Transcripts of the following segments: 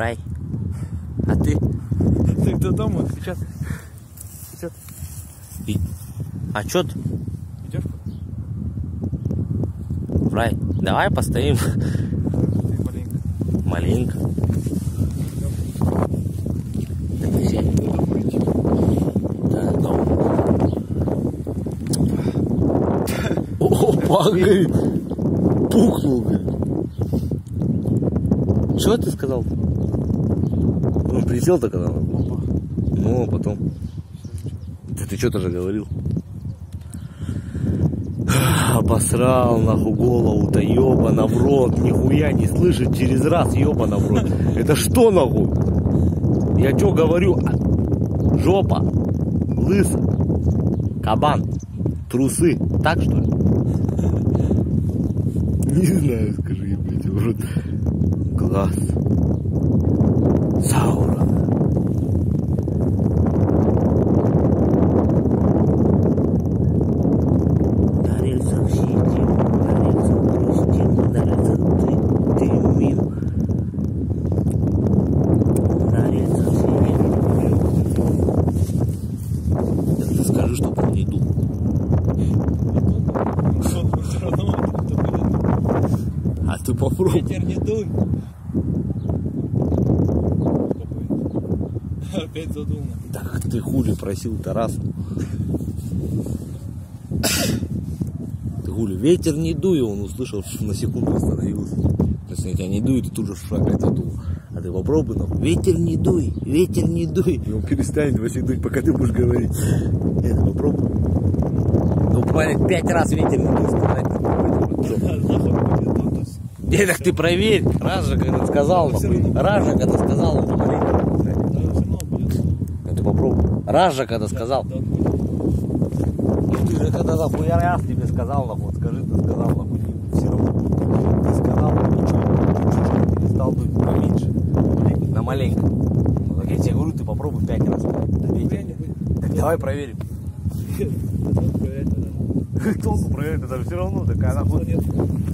Фрай. А ты? Ты кто там? Вот сейчас. А чё ты? Идешь? Фрай, давай постоим. Ты маленько. Маленько. Опа, говорит. Пукнул, говорит. Что ты сказал? Он присел-то когда? Ну, а потом. Да ты что-то же говорил. Обосрал нахуй голову-то, ёбана в рот. Нихуя не слышит через раз, ёбана в рот. Это что нахуй? Я что говорю? Жопа, лысо, кабан, трусы. Так что ли? Не знаю, скажи, ебать, в рот. Глаз Саурона. На рельсах сидим, на рельсах грустим, на рельсах дымим. На рельсах сидим. Ты скажи, чтоб он не дул. Все равно это будет. А ты попробуй. Ветер не дуй. Опять задул. Так ты хули просил-то раз. Ты хули, ветер не дуй, он услышал, что на секунду остановился. Если на тебя не дует, ты тут же опять задул. А ты попробуй, нахуй, ветер не дуй, ветер не дуй. И он перестанет вообще дуть, пока ты будешь говорить. Нет, попробуй. Ну, буквально 5 раз ветер не дуй сказать. Нет, так ты проверь. Раз же, когда сказал, раз же, когда сказал, он маленько. Ну ты попробуй. Раз же, когда сказал. Ну ты же когда нахуй я раз тебе сказал, нахуй, вот скажи, ты сказал, нахуй, все равно. Ты сказал, чуть-чуть перестал дуть, поменьше. На маленько. Ну так я тебе говорю, ты попробуй 5 раз. Так давай проверим. Толку проверять, это все равно такая нахуй.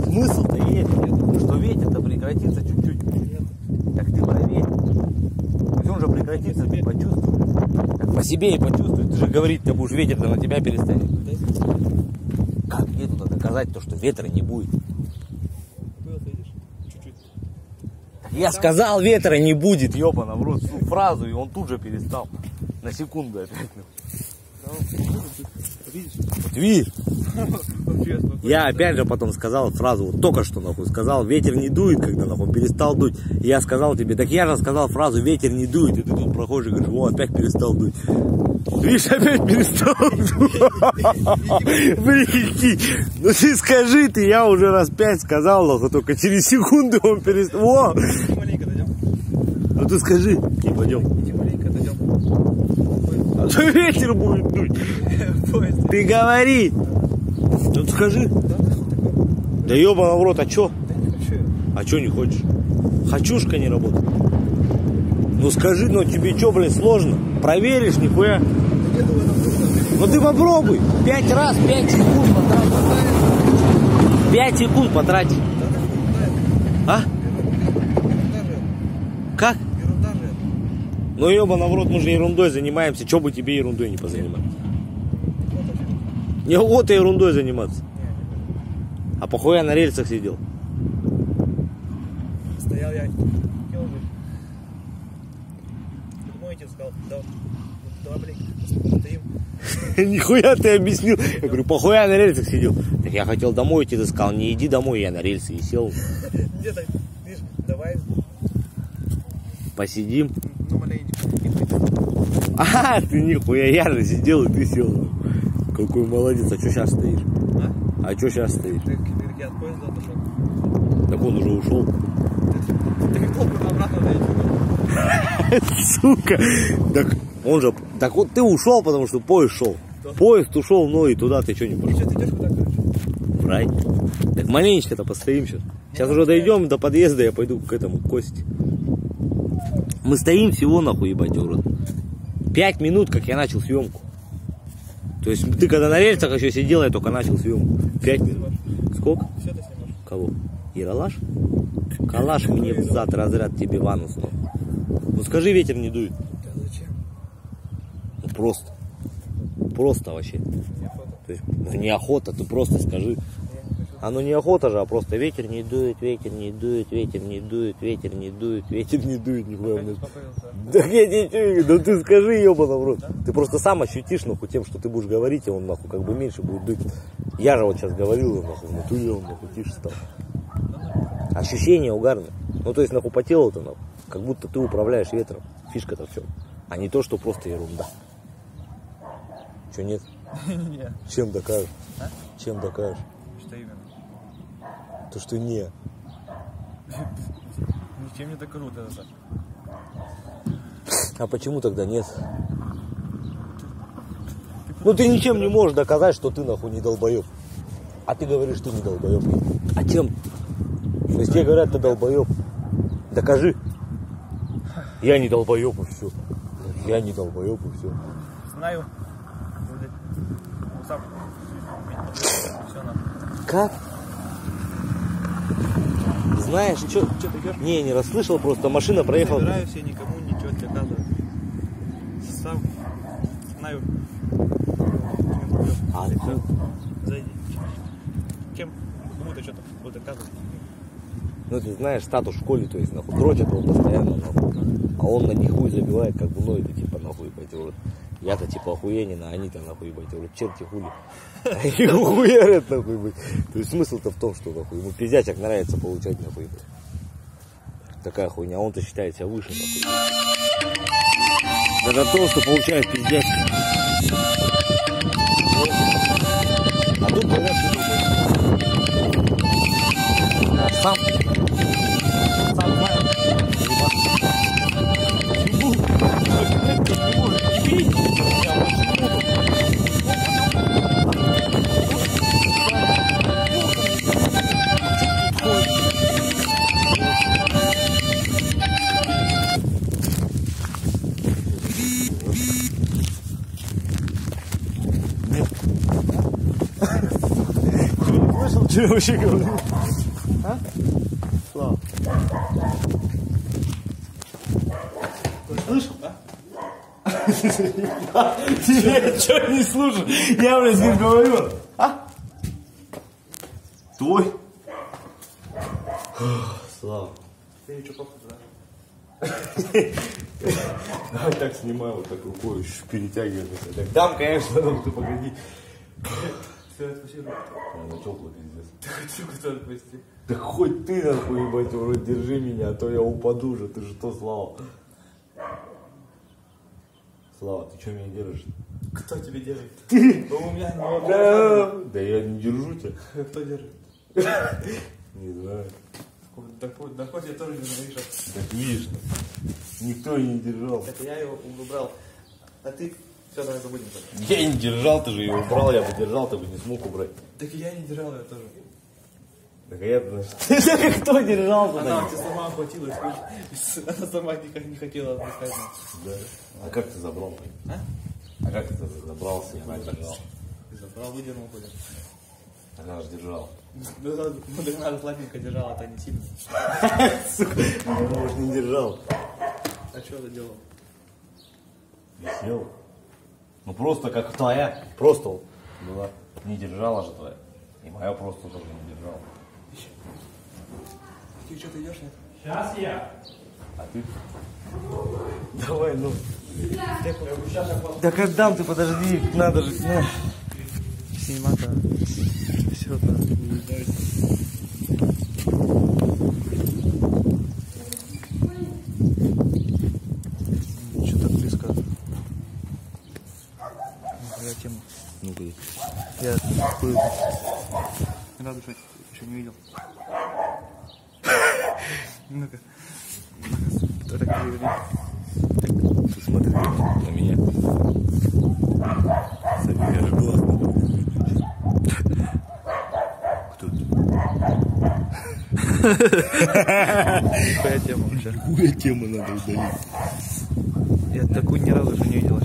Смысл-то есть, что ветер-то прекратится чуть-чуть. Так ты проверь. Пусть он же прекратится, ты почувствуешь. Так по себе и почувствуешь. Ты же говорить, ты будешь ветер, на тебя перестанет. Как мне туда доказать то, что ветра не будет? Так я сказал, ветра не будет, ёбана в рот, фразу, и он тут же перестал. На секунду опять. Вот видишь? Я опять же потом сказал фразу, вот только что нахуй сказал, ветер не дует, когда нахуй перестал дуть. И я сказал тебе, так я же сказал фразу, ветер не дует, и ты тут проходишь и говоришь, о, опять перестал дуть. Видишь, опять перестал дуть. Прикинь, ну ты скажи, ты, я уже раз 5 сказал, нахуй, только через секунду он перестал. О! Ну ты скажи, и пойдем. А то ветер будет дуть. Ты говори. Ну скажи. Да ёбана в рот, а чё? А чё не хочешь? Хочушка не работает. Ну скажи, ну тебе чё, блин, сложно? Проверишь, нихуя. Ну ты попробуй. 5 раз, 5 секунд потрать. 5 секунд потратить. А? Как? Ну ёбана в рот, мы же ерундой занимаемся. Чё бы тебе ерундой не позаниматься? Неохота ерундой заниматься. А похуй я на рельсах сидел. Стоял я. Думаете, сказал, да, блин, стоим. Нихуя ты объяснил. Я говорю, похуй я на рельсах сидел. Так я хотел домой идти, ты сказал, не иди домой, я на рельсы и сел. Где-то, видишь, давай. Посидим. Ну, маленько. А, ты нихуя, я же сидел и ты сел. Какой молодец, а что сейчас стоишь? А что сейчас стоишь? Ты от поезда отошел. Так он уже ушел. Ты как толку обратно доедешь? Сука. Так он же. Так вот ты ушел, потому что поезд шел. Поезд ушел, но и туда ты что не пошел? Что, ты идешь куда, короче? Фрай. Так маленечко-то постоим сейчас. Сейчас уже дойдем до подъезда, я пойду к этому, к Косте. Мы стоим всего нахуй, ебать, урод. 5 минут, как я начал съемку. То есть ты когда на рельсах еще сидел, я только начал съемку. 5 минут. Сколько? Все ты снимаешь. Кого? Ералаш? Калаш мне в зад разряд тебе в анус. Ну скажи, ветер не дует. Да зачем? Ну просто. Просто вообще. Неохота. То есть, ну, неохота, ты просто скажи. Я не хочу. Оно не охота же, а просто ветер не дует, ветер не дует, ветер не дует, ветер не дует, ветер не дует, нихуя. Опять успокоился. Да я тебе ну ты скажи, ебаный в рот. Ты просто сам ощутишь, нахуй, тем, что ты будешь говорить, и он, нахуй, как бы меньше будет дуть. Я же вот сейчас говорил, нахуй, в натуре он, нахуй, тише стал. Ощущение угарное. Ну, то есть, нахуй, по телу-то, нахуй, как будто ты управляешь ветром. Фишка-то в чем. А не то, что просто ерунда. Че, нет? Нет. Чем докажешь? А? Чем докажешь? Что именно? То, что не. Ничем не докажу это. А почему тогда нет? Ну ты ничем не можешь доказать, что ты нахуй не долбоеб. А ты говоришь, ты не долбоеб. А чем? То есть тебе говорят, ты долбоеб. Докажи. Я не долбоеб и все. Я не долбоеб и все. Знаю. Сам. Все на. Как? Знаешь, что? Что ты идешь? Не расслышал, просто машина проехала. Не собираюсь я никому ничего не доказывать. Сам знаю. А ты? Зайди. Чем? Кому-то что-то буду доказывать. Ну ты знаешь, статус в школе, то есть нахуй дрочат его постоянно, нахуй. А он на них хуй забивает, как бы, ну это типа нахуй, ебать, вот. Я-то типа охуенен, а они-то нахуй, ебать, вот, черти хули. Они хуярят, нахуй, ебать. То есть смысл-то в том, что нахуй, ему пиздячек нравится получать, нахуй, ебать. Такая хуйня, а он-то считает себя выше, нахуй. Да за то, что получает пиздячек. А тут говорят, что сам знаешь. Слышал, что я вообще говорю? А? Слава. Слышал, да? Я что не слушаю? Я, блядь, не говорю. А? Твой? Слава. Ты ничего похоже, да? Давай так снимай вот так рукой, перетягиваемся. Так дам, конечно, но ты погоди. Все, спасибо. Ну теплый пиздец. Ты хочу кто-то отпусти. Да хоть ты нахуй, ебать, уже держи меня, а то я упаду же. Ты же что, Слава? Слава, ты что меня держишь? Кто тебе держит? Ты! Ну у меня не Да, да я не держу тебя. Кто держит? Не знаю. Да хоть я тоже не вижу. Так видишь, никто и не держал. Это я его убрал. А ты... Все, давай забудем. Я не держал, ты же ее убрал, я бы держал, ты бы не смог убрать. Так и я не держал ее тоже. Так я, значит, кто держал? Она у тебя сама охватилась. Она сама не хотела отпускать. Да. А как ты забрал? А? А как ты забрался, я не держал? Забрал, выдернул ходит. Она же держал. Ну так надо слабенько держала, а то не сильно. Сука, я, может, не держал. А что ты делал? Висел. Ну просто как твоя, просто была. Не держала же твоя. И моя просто тоже не держала. Ты что-то идешь, нет? Сейчас я. А ты? Давай, ну. Да как дам ты, подожди, надо же. Синема-то. Все-то. Что-то близко. Я тему. Ну ты. Я такую радушу еще не видел. Ну-ка. Так перевели. Ты смотри на меня. Соберешь глаз. Кто ты? Какая тема вообще? Какую тему надо удалить? Я такую ни разу еще не видел.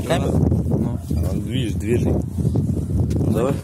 Камеру? Ну. Видишь, движи. Ну давай.